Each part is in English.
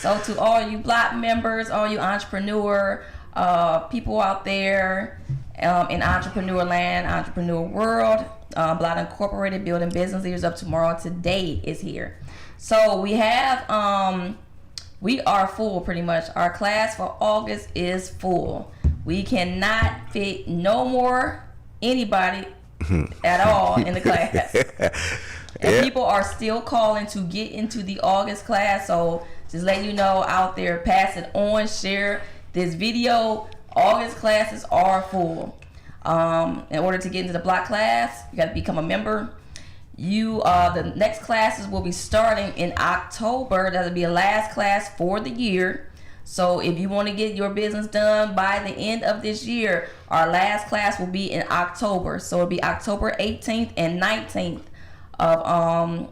So to all you block members, all you entrepreneur people out there in entrepreneur land, entrepreneur world, Block Incorporated, building business leaders up tomorrow. Today is here. So we have we are full pretty much. Our class for August is full. We cannot fit no more anybody at all in the class. And people are still calling to get into the August class. So just letting you know out there, pass it on, share this video. August classes are full. In order to get into the block class, you got to become a member. The next classes will be starting in October. That'll be a last class for the year. So if you want to get your business done by the end of this year, our last class will be in October. So it'll be October 18th and 19th of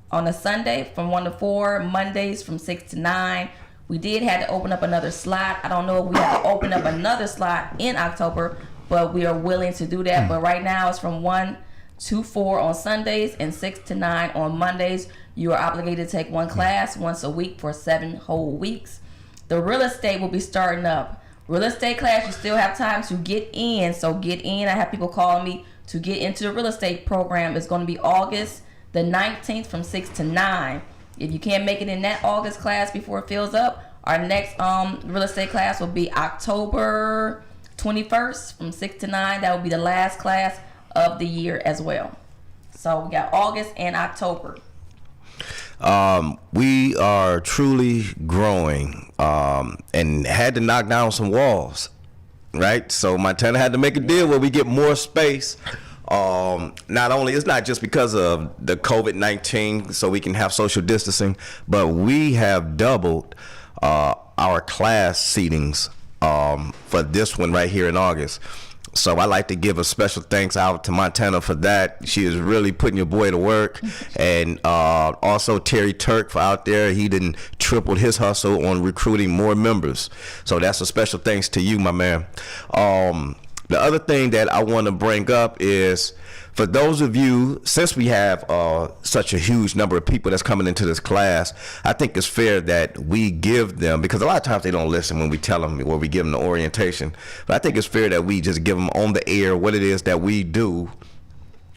on a Sunday from 1 to 4, Mondays from 6 to 9. We did have to open up another slot. I don't know if we have to open up another slot in October, but we are willing to do that. But right now it's from 1 to 4 on Sundays and 6 to 9 on Mondays. You are obligated to take one class once a week for 7 whole weeks. The real estate will be starting up. Real estate class, you still have time to get in. So get in. I have people calling me to get into the real estate program. It's going to be August the 19th from 6 to 9. If you can't make it in that August class before it fills up, our next real estate class will be October 21st from 6 to 9. That will be the last class of the year as well. So we got August and October. We are truly growing and had to knock down some walls, right? So Montana had to make a deal where we get more space. Not only, it's not just because of the COVID-19 so we can have social distancing, but we have doubled our class seatings for this one right here in August. So I like to give a special thanks out to Montana for that. She is really putting your boy to work. And also Terry Turk for out there. He done tripled his hustle on recruiting more members. So that's a special thanks to you, my man. The other thing that I want to bring up is, for those of you, since we have such a huge number of people that's coming into this class, I think it's fair that we give them, because a lot of times they don't listen when we tell them or we give them the orientation, but I think it's fair that we just give them on the air what it is that we do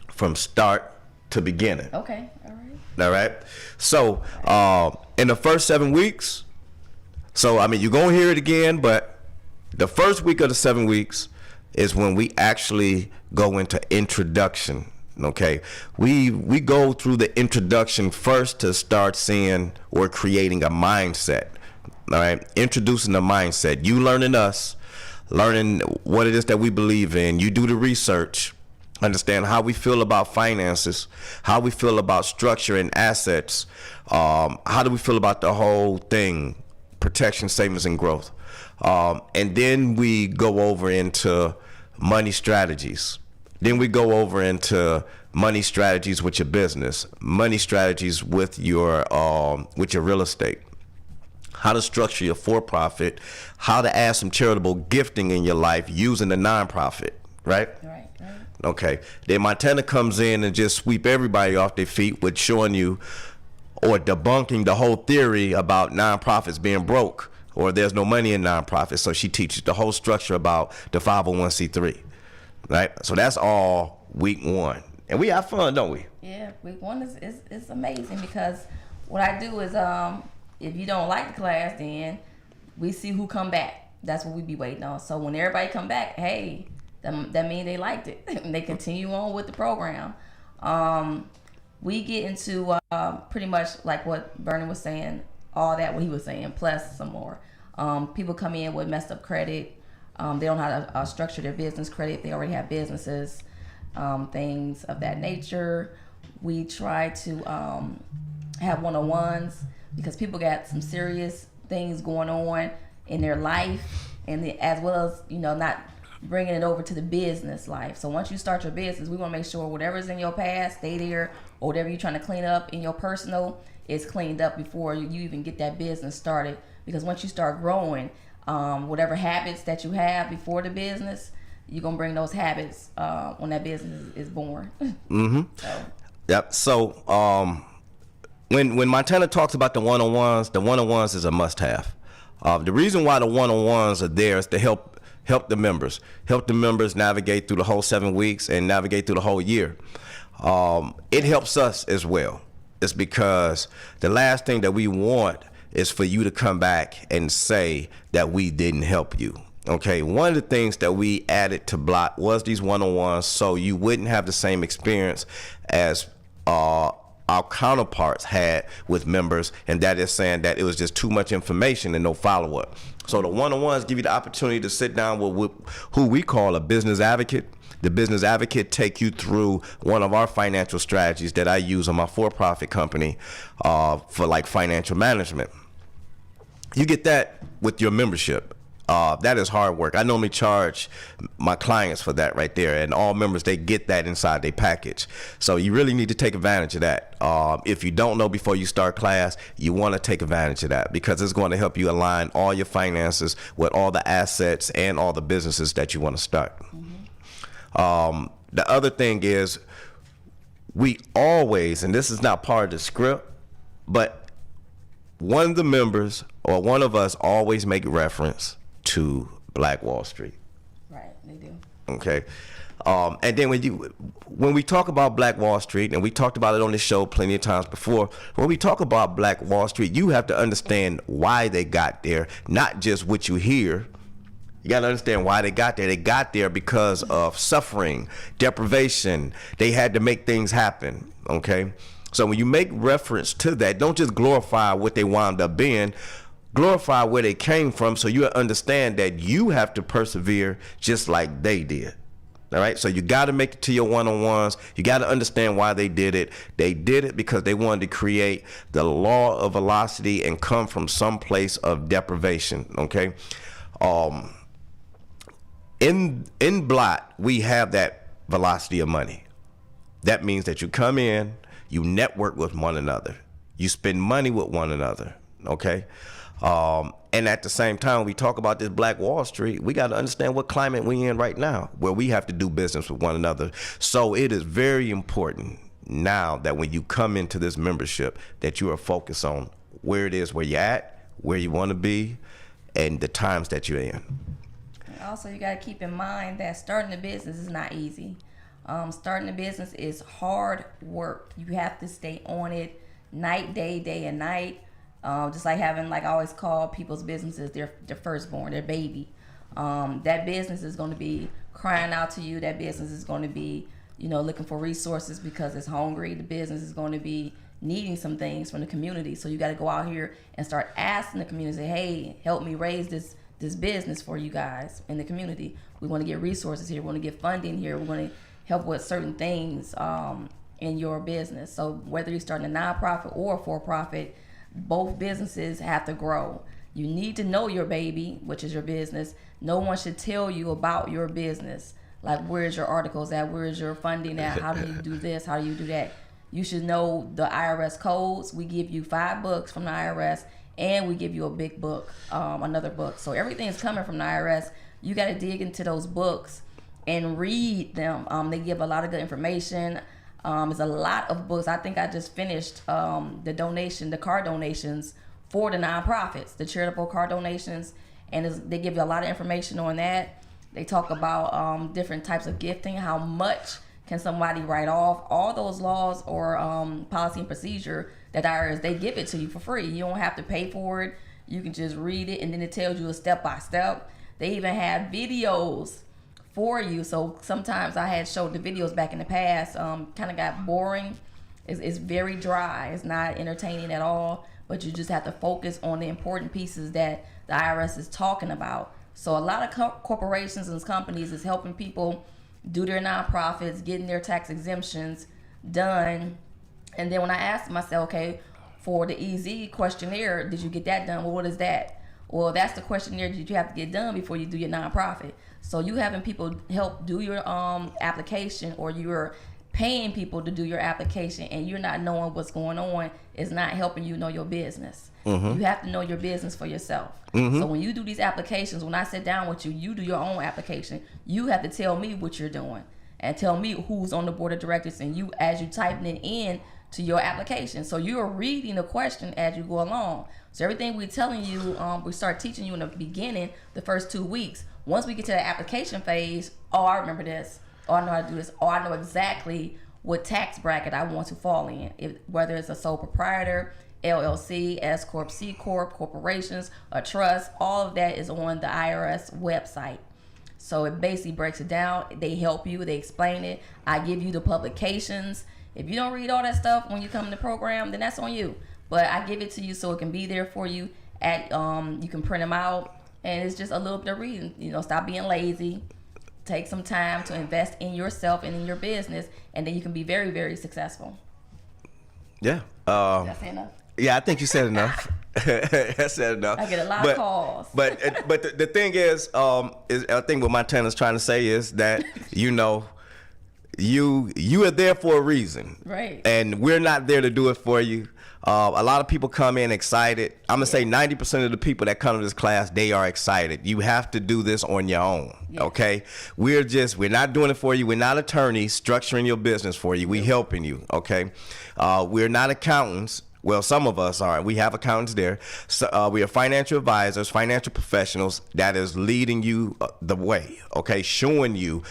from start to beginning. Okay, all right. All right. So in the first 7 weeks, so I mean, you're going to hear it again, but the first week of the 7 weeks is when we actually go into introduction. Okay, we go through the introduction first to start seeing or creating a mindset. All right, introducing the mindset. You learning us, learning what it is that we believe in. You do the research, understand how we feel about finances, how we feel about structure and assets, how do we feel about the whole thing, protection, savings, and growth. And then we go over into money strategies. Then we go over into money strategies with your business, money strategies with your real estate, how to structure your for-profit, how to add some charitable gifting in your life using the nonprofit, right? Right. Okay. Then Montana comes in and just sweep everybody off their feet with showing you or debunking the whole theory about nonprofits being broke, or there's no money in nonprofits. So she teaches the whole structure about the 501c3, right? So that's all week 1. And we have fun, don't we? Yeah, week 1 is amazing, because what I do is if you don't like the class, then we see who come back. That's what we be waiting on. So when everybody come back, hey, that means they liked it. And they continue on with the program. We get into pretty much like what Vernon was saying, all that what he was saying, plus some more. People come in with messed up credit. They don't know how to structure their business credit. They already have businesses, things of that nature. We try to have one-on-ones, because people got some serious things going on in their life, and as well as, not bringing it over to the business life. So once you start your business, we want to make sure whatever's in your past, stay there, or whatever you're trying to clean up in your personal is cleaned up before you even get that business started. Because once you start growing, whatever habits that you have before the business, you're going to bring those habits when that business is born. Mm-hmm. Yep. So when Montana talks about the one-on-ones is a must-have. The reason why the one-on-ones are there is to help the members navigate through the whole 7 weeks and navigate through the whole year. It helps us as well. It's because the last thing that we want is for you to come back and say that we didn't help you. Okay, one of the things that we added to Block was these one-on-ones, so you wouldn't have the same experience as our counterparts had with members, and that is saying that it was just too much information and no follow-up. So the one-on-ones give you the opportunity to sit down with who we call a business advocate. The business advocate take you through one of our financial strategies that I use on my for-profit company for like financial management. You get that with your membership. That is hard work. I normally charge my clients for that right there, and all members, they get that inside their package. So you really need to take advantage of that. If you don't know before you start class, you want to take advantage of that because it's going to help you align all your finances with all the assets and all the businesses that you want to start. The other thing is we always, and this is not part of the script, but one of the members or one of us always make reference to Black Wall Street. Right, they do. Okay. And then when we talk about Black Wall Street, and we talked about it on this show plenty of times before, when we talk about Black Wall Street, you have to understand why they got there, not just what you hear. You got to understand why they got there. They got there because of suffering, deprivation. They had to make things happen, okay? So when you make reference to that, don't just glorify what they wound up being, glorify where they came from so you understand that you have to persevere just like they did. All right, so you got to make it to your one-on-ones. You got to understand why they did it. They did it because they wanted to create the law of velocity and come from some place of deprivation, okay? In Blot, we have that velocity of money. That means that you come in, you network with one another, you spend money with one another, okay? And at the same time, we talk about this Black Wall Street, we got to understand what climate we in right now, where we have to do business with one another. So it is very important now that when you come into this membership, that you are focused on where it is, where you're at, where you want to be, and the times that you're in. Also, you got to keep in mind that starting a business is not easy. Starting a business is hard work. You have to stay on it night, day and night. Just like having, like I always call people's businesses their firstborn, their baby. That business is going to be crying out to you. That business is going to be, looking for resources because it's hungry. The business is going to be needing some things from the community. So you got to go out here and start asking the community, say, hey, help me raise this business for you guys in the community. We want to get resources here. We want to get funding here. We want to help with certain things in your business. So whether you're starting a nonprofit or a for-profit, both businesses have to grow. You need to know your baby, which is your business. No one should tell you about your business. Like, where's your articles at? Where's your funding at? How do you do this? How do you do that? You should know the IRS codes. We give you 5 books from the IRS, and we give you a big book, another book. So everything is coming from the IRS. You got to dig into those books and read them. They give a lot of good information. There's a lot of books. I think I just finished the car donations for the nonprofits, the charitable car donations, and they give you a lot of information on that. They talk about different types of gifting, how much can somebody write off, all those laws or policy and procedure that IRS, they give it to you for free. You don't have to pay for it. You can just read it, and then it tells you a step by step. They even have videos for you. So sometimes I had showed the videos back in the past, kind of got boring. It's very dry. It's not entertaining at all, but you just have to focus on the important pieces that the IRS is talking about. So a lot of corporations and companies is helping people do their nonprofits, getting their tax exemptions done. And then when I asked myself, okay, for the EZ questionnaire, did you get that done? Well, what is that? Well, that's the questionnaire that you have to get done before you do your nonprofit. So you having people help do your application, or you're paying people to do your application, and you're not knowing what's going on, is not helping you know your business. Mm-hmm. You have to know your business for yourself. Mm-hmm. So when you do these applications, when I sit down with you, you do your own application. You have to tell me what you're doing and tell me who's on the board of directors, and you, as you typing it in, to your application. So you are reading the question as you go along. So everything we're telling you, we start teaching you in the beginning, the first 2 weeks. Once we get to the application phase, oh, I remember this. Oh, I know how to do this. Oh, I know exactly what tax bracket I want to fall in. Whether it's a sole proprietor, LLC, S Corp, C Corp, corporations, a trust, all of that is on the IRS website. So it basically breaks it down. They help you. They explain it. I give you the publications. If you don't read all that stuff when you come in the program, then that's on you. But I give it to you so it can be there for you. You can print them out, and it's just a little bit of reading. Stop being lazy. Take some time to invest in yourself and in your business, and then you can be very, very successful. Yeah. Did I say enough? Yeah, I think you said enough. I said enough. I get a lot of calls. But the thing is I think what Montana's trying to say is that you are there for a reason, right? And we're not there to do it for you. A lot of people come in excited. I'm gonna say 90% of the people that come to this class, they are excited. You have to do this on your own. Yeah. Okay, we're not doing it for you. We're not attorneys structuring your business for you. We're helping you. Okay, we're not accountants. Well, some of us are. We have accountants there. So, we are financial advisors, financial professionals that is leading you the way, okay, showing you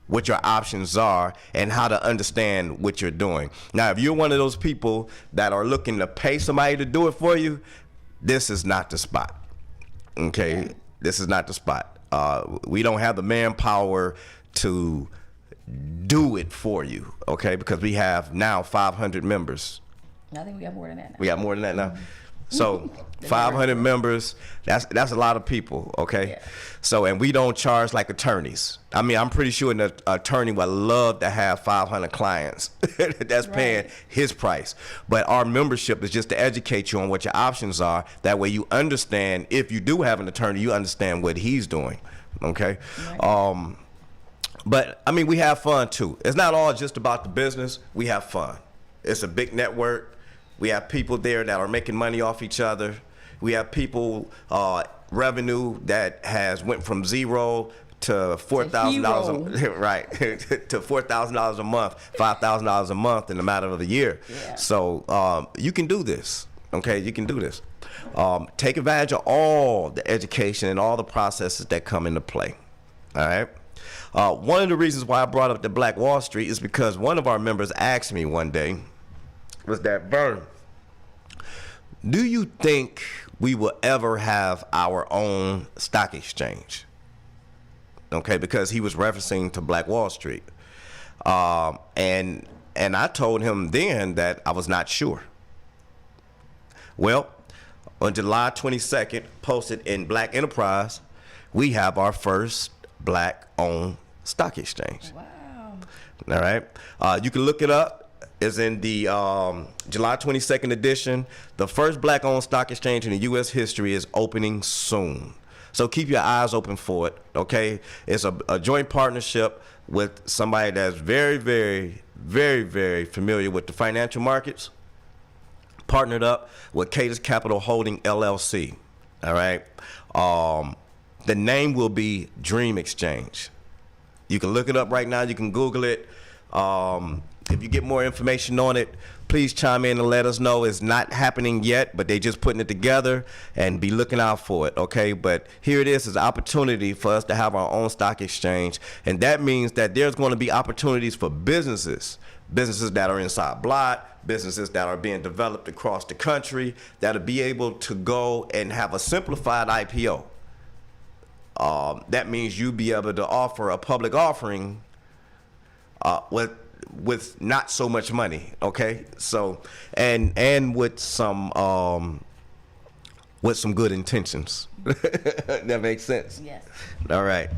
what your options are and how to understand what you're doing. Now, if you're one of those people that are looking to pay somebody to do it for you, this is not the spot, okay? This is not the spot. We don't have the manpower to do it for you, okay, because we have now 500 members. I think we have more than that now. We got more than that now. So 500 members, that's a lot of people, okay? Yeah. So, and we don't charge like attorneys. I mean, I'm pretty sure an attorney would love to have 500 clients that's paying his price. But our membership is just to educate you on what your options are. That way you understand, if you do have an attorney, you understand what he's doing, okay? Right. But, I mean, we have fun too. It's not all just about the business. We have fun. It's a big network. We have people there that are making money off each other. We have people, revenue that has went from zero to $4,000, right, to $4,000 a month, $5,000 a month in a matter of a year. Yeah. So you can do this, okay? You can do this. Take advantage of all the education and all the processes that come into play, all right? One of the reasons why I brought up the Black Wall Street is because one of our members asked me one day, was that, Vernon, do you think we will ever have our own stock exchange? Okay, because he was referencing to Black Wall Street. And I told him then that I was not sure. Well, on July 22nd, posted in Black Enterprise, we have our first Black-owned stock exchange. Wow. All right. You can look it up. Is in the July 22nd edition. The first Black-owned stock exchange in the U.S. history is opening soon. So keep your eyes open for it, okay? It's a joint partnership with somebody that's very, very, very, very familiar with the financial markets, partnered up with Cadence Capital Holding, LLC, all right? The name will be Dream Exchange. You can look it up right now. You can Google it. If you get more information on it, please chime in and let us know. It's not happening yet, but they just putting it together, and be looking out for it, okay? But here it is an opportunity for us to have our own stock exchange, and that means that there's going to be opportunities for businesses that are inside Blot, businesses that are being developed across the country, that'll be able to go and have a simplified IPO. That means you'll be able to offer a public offering with not so much money, okay? So and with some good intentions. That makes sense. Yes. All right.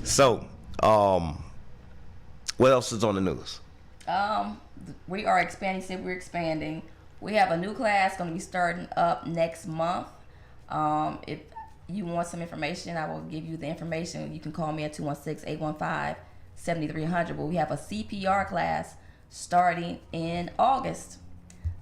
So what else is on the news? We are expanding. We're expanding. We have a new class going to be starting up next month. If you want some information, I will give you the information. You can call me at 216-815-7300. But we have a CPR class starting in August.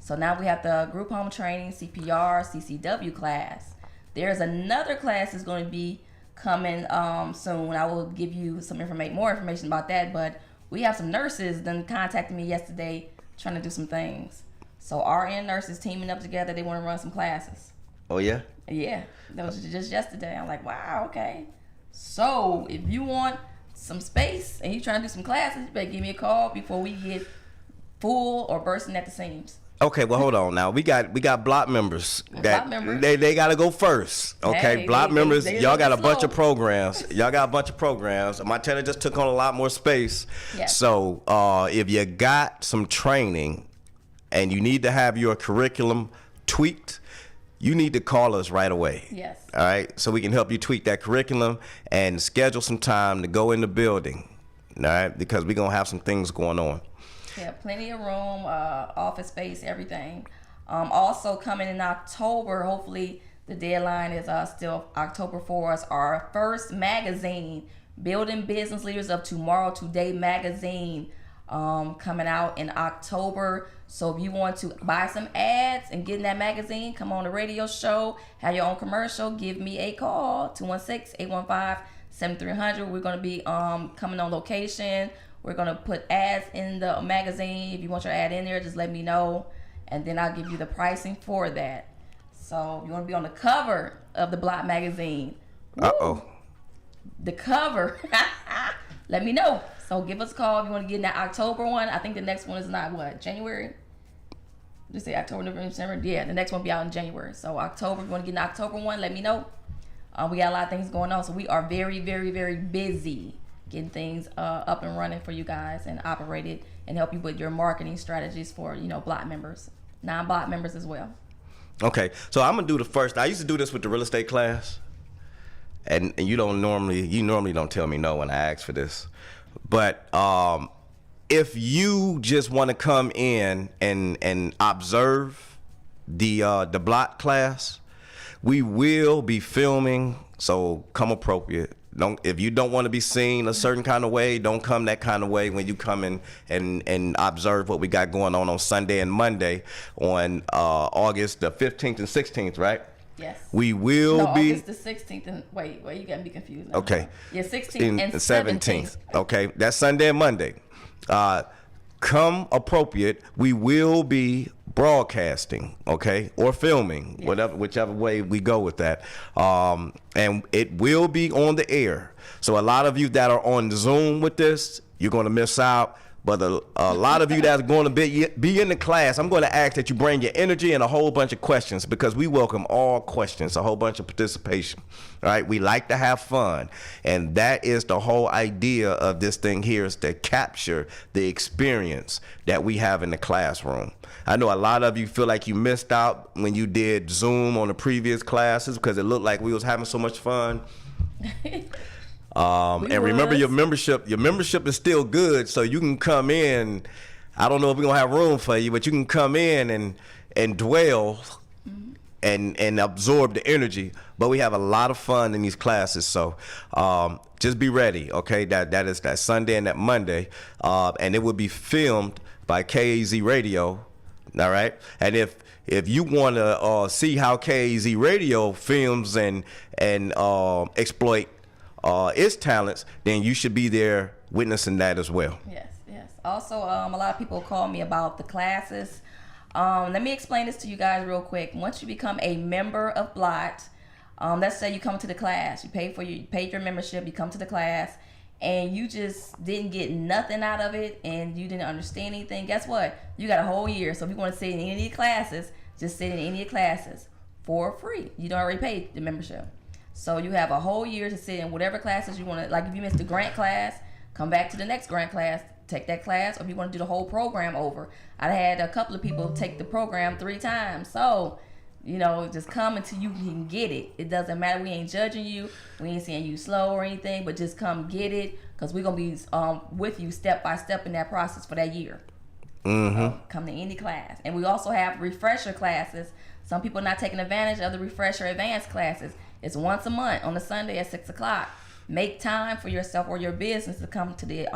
So now we have the group home training, CPR, CCW class. There's another class that's going to be coming soon. I will give you some more information about that. But we have some nurses that contacted me yesterday trying to do some things. So RN nurses teaming up together. They want to run some classes. Oh yeah. Yeah, that was just yesterday. I'm like, wow, okay. So if you want some space and you trying to do some classes, you better give me a call before we get full or bursting at the seams. Okay, well hold on now. We got block members that Block members. they got to go first. Okay, Hey, block members, they y'all got a slow. bunch of programs. Y'all got a bunch of programs. My tenant just took on a lot more space. Yes. So if you got some training and you need to have your curriculum tweaked, you need to call us right away. Yes. All right, so we can help you tweak that curriculum and schedule some time to go in the building. All right, because we're gonna have some things going on. Yeah, plenty of room, office space, everything. Also coming in October, hopefully the deadline is still October for us. Our first magazine, Building Business Leaders of Tomorrow Today magazine, coming out in October. So if you want to buy some ads and get in that magazine, come on the radio show, have your own commercial, give me a call, 216-815-7300. We're going to be coming on location. We're going to put ads in the magazine. If you want your ad in there, just let me know, and then I'll give you the pricing for that. So if you want to be on the cover of the Block magazine, Uh-oh. the cover, let me know. So give us a call if you want to get in that October one. I think the next one is not what, January? Just say October, November, December. Yeah, the next one will be out in January. So October, if you want to get in the October one, let me know. We got a lot of things going on. So we are very, very, very busy getting things up and running for you guys and operated and help you with your marketing strategies for, block members, non-block members as well. Okay, so I'm gonna do the first. I used to do this with the real estate class, and you normally don't tell me no when I ask for this, but if you just want to come in and observe the block class, we will be filming, so come appropriate. If you don't want to be seen a certain kind of way, don't come that kind of way when you come in and observe what we got going on Sunday and Monday on August the 15th and 16th, right? Yes. We will be August the 16th and wait, you got me confused now. okay. Yeah, 16th and 17th. Okay, that's Sunday and Monday. Come appropriate. We will be broadcasting, okay, or filming, Yes. whichever way we go with that. And it will be on the air. So a lot of you that are on Zoom with this, you're going to miss out. But a lot of you that's going to be in the class, I'm going to ask that you bring your energy and a whole bunch of questions, because we welcome all questions, a whole bunch of participation. All right, we like to have fun, and that is the whole idea of this thing here, is to capture the experience that we have in the classroom. I know a lot of you feel like you missed out when you did Zoom on the previous classes because it looked like we was having so much fun. And remember, your membership is still good, so you can come in. I don't know if we're gonna have room for you, but you can come in and dwell and absorb the energy. But we have a lot of fun in these classes, so just be ready, okay? That is that Sunday and that Monday, and it will be filmed by KAZ Radio. All right, and if you want to see how KAZ Radio films and exploit its talents, then you should be there witnessing that as well. Yes. Also, a lot of people call me about the classes. Let me explain this to you guys real quick. Once you become a member of Blot, let's say you come to the class, you paid your membership, you come to the class, and you just didn't get nothing out of it, and you didn't understand anything. Guess what? You got a whole year. So if you want to sit in any of these classes, just sit in any of the classes for free. You don't already pay the membership. So you have a whole year to sit in whatever classes you want to. Like if you missed the grant class, come back to the next grant class, take that class, or if you want to do the whole program over. I had a couple of people take the program 3 times. So, just come until you can get it. It doesn't matter. We ain't judging you. We ain't saying you slow or anything, but just come get it, because we're going to be with you step by step in that process for that year. Mm-hmm. Come to any class. And we also have refresher classes. Some people are not taking advantage of the refresher advanced classes. It's once a month on a Sunday at 6 o'clock. Make time for yourself or your business to come to the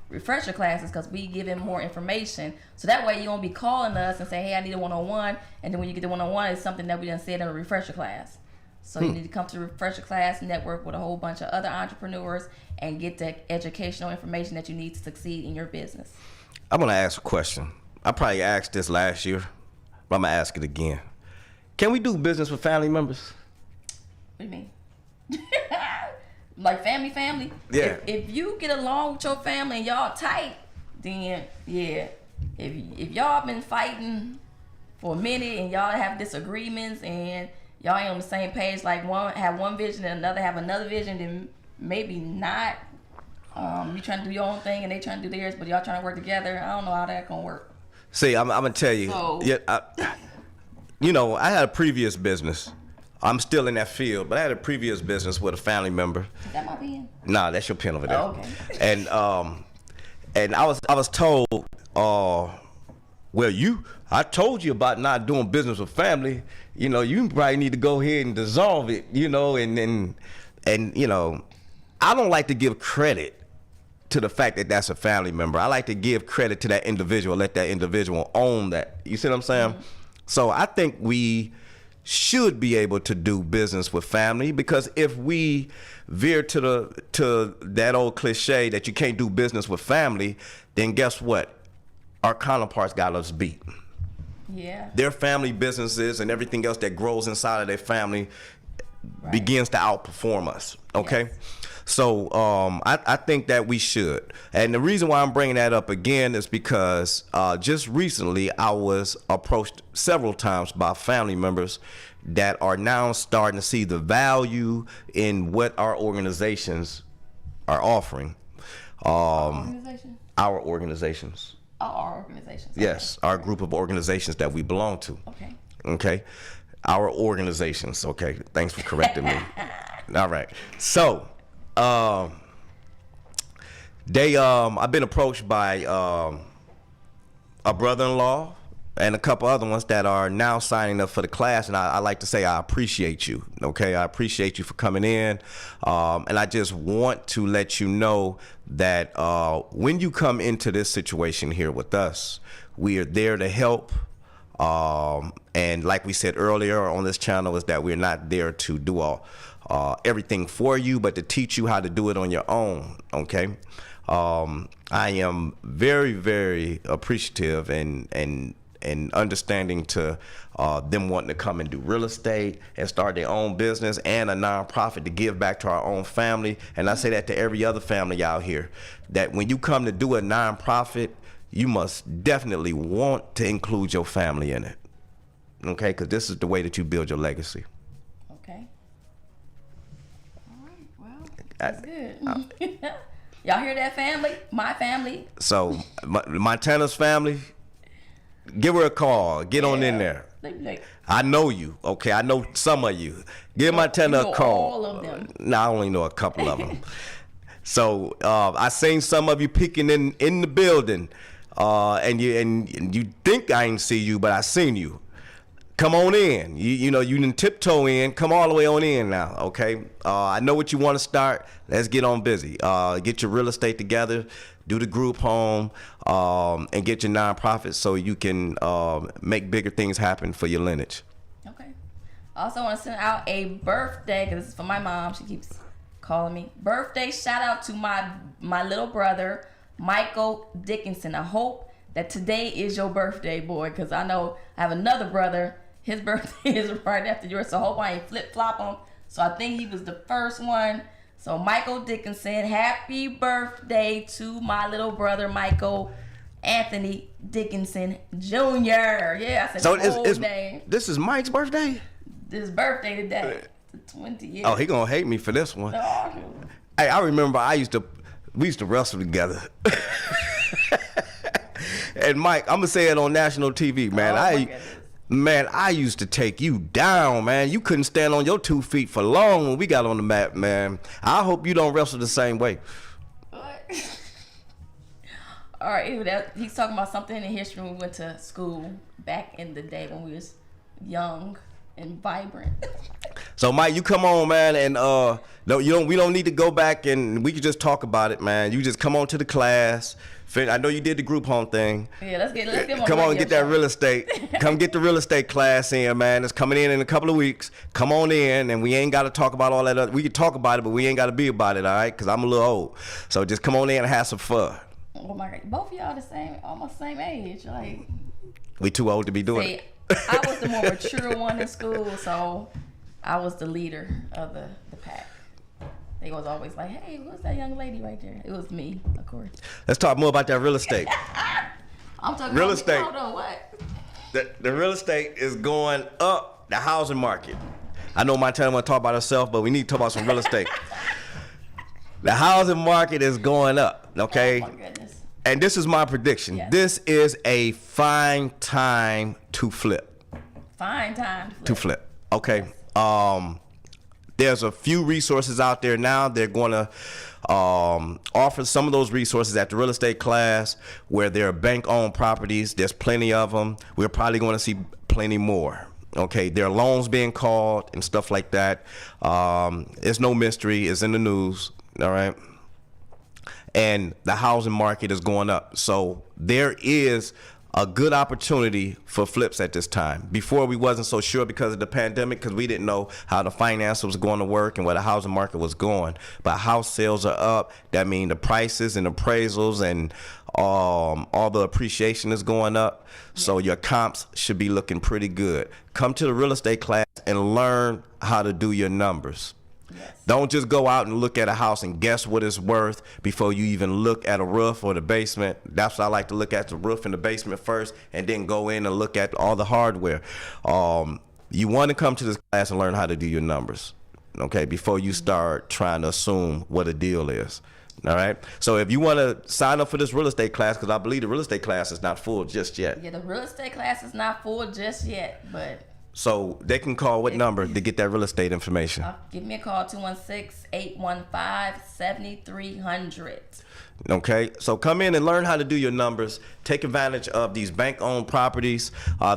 refresher classes, because we give in more information. So that way you won't be calling us and saying, hey, I need a one-on-one. And then when you get the one-on-one, it's something that we done said in a refresher class. So you need to come to the refresher class, network with a whole bunch of other entrepreneurs, and get the educational information that you need to succeed in your business. I'm going to ask a question. I probably asked this last year, I'm gonna ask it again. Can we do business with family members? What do you mean? Like family? Yeah. If you get along with your family and y'all tight, then yeah. If y'all been fighting for a minute and y'all have disagreements and y'all ain't on the same page, like one have one vision and another have another vision, then maybe not. You trying to do your own thing and they trying to do theirs, but y'all trying to work together. I don't know how that gonna work. See, I'm gonna tell you. So, yeah, I had a previous business. I'm still in that field, but I had a previous business with a family member. Is that my pen? Nah, that's your pen over there. Oh, okay. And I was told, I told you about not doing business with family. You know, you probably need to go ahead and dissolve it. You know, and you know, I don't like to give credit to the fact that that's a family member. I like to give credit to that individual, let that individual own that. You see what I'm saying? Mm-hmm. So I think we should be able to do business with family, because if we veer to that old cliche that you can't do business with family, then guess what? Our counterparts got us beat. Yeah. Their family businesses and everything else that grows inside of their family begins to outperform us. Okay. Yes. So I think that we should. And the reason why I'm bringing that up again is because just recently I was approached several times by family members that are now starting to see the value in what our organizations are offering. Organization? Our organizations. Oh, our organizations. Okay. Yes, our group of organizations that we belong to. Okay. Okay. Our organizations. Okay. Thanks for correcting me. All right. So, I've been approached by a brother-in-law and a couple other ones that are now signing up for the class, and I like to say I appreciate you. Okay, I appreciate you for coming in, and I just want to let you know that when you come into this situation here with us, we are there to help. And like we said earlier on this channel, is that we're not there to do everything for you, but to teach you how to do it on your own. Okay. I am very, very appreciative and understanding to them wanting to come and do real estate and start their own business and a nonprofit to give back to our own family. And I say that to every other family out here, that when you come to do a nonprofit, you must definitely want to include your family in it. Okay, because this is the way that you build your legacy. Okay. All right. Well, that's good. Y'all hear that, family? My family. So, Montana's family, give her a call. Get on in there. I know you. Okay, I know some of you. Give Montana a call. All of them. No, I only know a couple of them. So I seen some of you peeking in the building, and you think I ain't see you, but I seen you. Come on in. You know, you can tiptoe in. Come all the way on in now, okay? I know what you want to start. Let's get on busy. Get your real estate together, do the group home, and get your nonprofit so you can make bigger things happen for your lineage. Okay. I also want to send out a birthday, because this is for my mom. She keeps calling me. Birthday shout out to my little brother, Michael Dickinson. I hope that today is your birthday, boy, because I know I have another brother. His birthday is right after yours, so I hope I ain't flip-flop him. So I think he was the first one. So Michael Dickinson, happy birthday to my little brother, Michael Anthony Dickinson Jr. Yeah, I said so the whole name. This is Mike's birthday? His birthday today. 20 years. Oh, he gonna hate me for this one. Oh. Hey, I remember we used to wrestle together. And Mike, I'm gonna say it on national TV, man. I used to take you down, man. You couldn't stand on your 2 feet for long when we got on the mat, man. I hope you don't wrestle the same way. What? All right, he's talking about something in history when we went to school back in the day when we was young and vibrant. So Mike, you come on, man, and no, we don't need to go back, and we can just talk about it, man. You just come on to the class. I know you did the group home thing. Yeah, let's get come on, get that real estate. Come get the real estate class in, man. It's coming in a couple of weeks. Come on in, and we ain't got to talk about all that. We can talk about it, but we ain't got to be about it, all right? Because I'm a little old. So just come on in and have some fun. Oh my God, both of y'all almost the same age, like. We too old to be doing it. I was the more mature one in school, so I was the leader of the pack. They was always like, hey, who's that young lady right there? It was me, of course. Let's talk more about that real estate. I'm talking Real about estate. Hold on, what? The real estate is going up. The housing market. I know Montana want to talk about herself, but we need to talk about some real estate. The housing market is going up, okay? Oh, my goodness. And this is my prediction. Yes. This is a fine time to flip. Fine time To flip. Okay. There's a few resources out there now. They're going to offer some of those resources at the real estate class where there are bank-owned properties. There's plenty of them. We're probably going to see plenty more. Okay, there are loans being called and stuff like that. It's no mystery. It's in the news. All right. And the housing market is going up. So there is a good opportunity for flips at this time. Before, we wasn't so sure because of the pandemic, because we didn't know how the finance was going to work and where the housing market was going. But house sales are up. That means the prices and appraisals and all the appreciation is going up. So your comps should be looking pretty good. Come to the real estate class and learn how to do your numbers. Yes. Don't just go out and look at a house and guess what it's worth before you even look at a roof or the basement. That's what I like to look at, the roof and the basement first, and then go in and look at all the hardware. You want to come to this class and learn how to do your numbers, okay, before you start trying to assume what a deal is. All right. So if you want to sign up for this real estate class, because I believe the real estate class is not full just yet. Yeah, the real estate class is not full just yet, but. So they can call what number to get that real estate information? Give me a call, 216-815-7300. Okay, so come in and learn how to do your numbers. Take advantage of these bank-owned properties.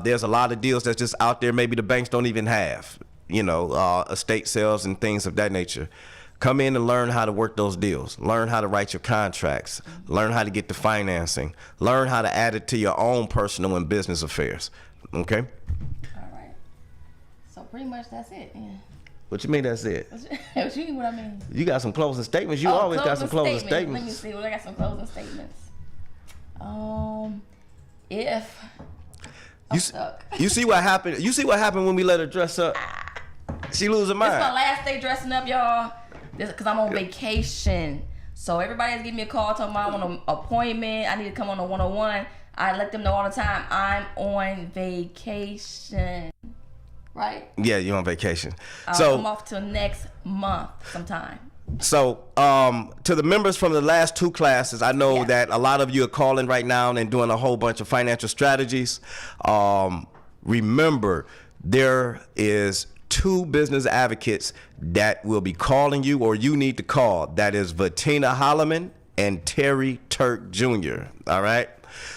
There's a lot of deals that's just out there maybe the banks don't even have, estate sales and things of that nature. Come in and learn how to work those deals. Learn how to write your contracts. Learn how to get the financing. Learn how to add it to your own personal and business affairs. Okay? Pretty much that's it. Yeah. What you mean that's it? What you mean what I mean? You got some closing statements. You always got some closing statements. Let me see. Well, I got some closing statements. If I'm stuck. You see what happened? You see what happened when we let her dress up? She lose her mind. This is my last day dressing up, y'all. This because I'm on vacation. So everybody's giving me a call talking about I want an appointment. I need to come on a 101. I let them know all the time I'm on vacation. Right? Yeah, you're on vacation. So I'm off till next month sometime. So to the members from the last two classes, I know that a lot of you are calling right now and doing a whole bunch of financial strategies. Remember, there is 2 business advocates that will be calling you, or you need to call. That is Vatina Holloman and Terry Turk Jr. All right?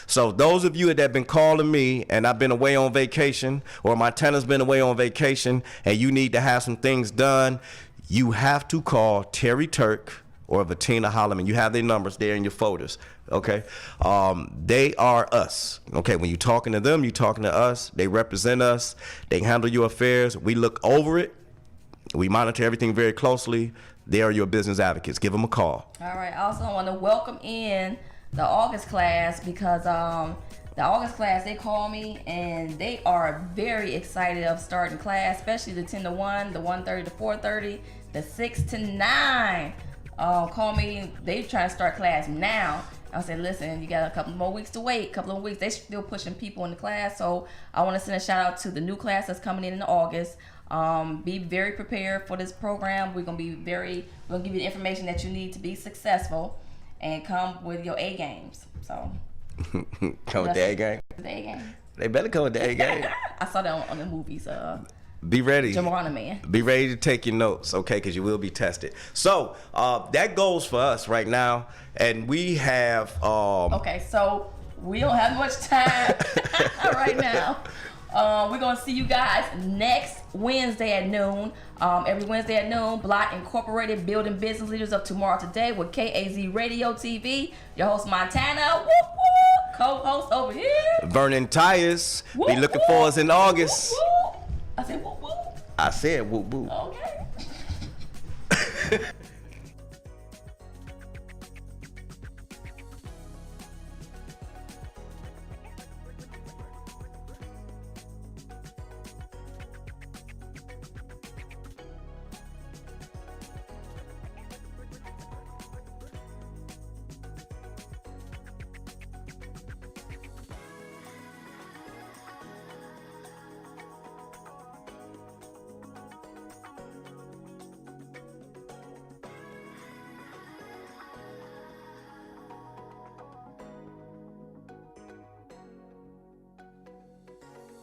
So those of you that have been calling me and I've been away on vacation, or my tenant's been away on vacation, and you need to have some things done, you have to call Terry Turk or Vatina Holloman. You have their numbers there in your folders, okay? They are us, okay? When you're talking to them, you're talking to us. They represent us. They handle your affairs. We look over it. We monitor everything very closely. They are your business advocates. Give them a call. All right. Also, I want to welcome in the August class because the August class, they call me and they are very excited of starting class, especially the 10 to 1, the 1:30 to 4:30, the 6 to 9. Call me. They trying to start class now. I said, listen, you got a couple more weeks to wait. A couple of weeks. They still pushing people in the class. So I want to send a shout out to the new class that's coming in August. Be very prepared for this program. We're gonna give you the information that you need to be successful. And come with your A games. So come with the A game. The A game. They better come with the A game. I saw that on the movies. Be ready. Jamana Man. Be ready to take your notes, okay? Because you will be tested. So that goes for us right now, and we have. Okay, so we don't have much time right now. We're gonna see you guys next Wednesday at noon. Every Wednesday at noon, Block Incorporated, Building Business Leaders of Tomorrow Today with KAZ Radio TV. Your host Montana, whoop whoop. Co-host over here, Vernon Tyus. Whoop, Be looking whoop. for us in August. Whoop, whoop. I said whoop whoop. I said whoop whoop. Okay.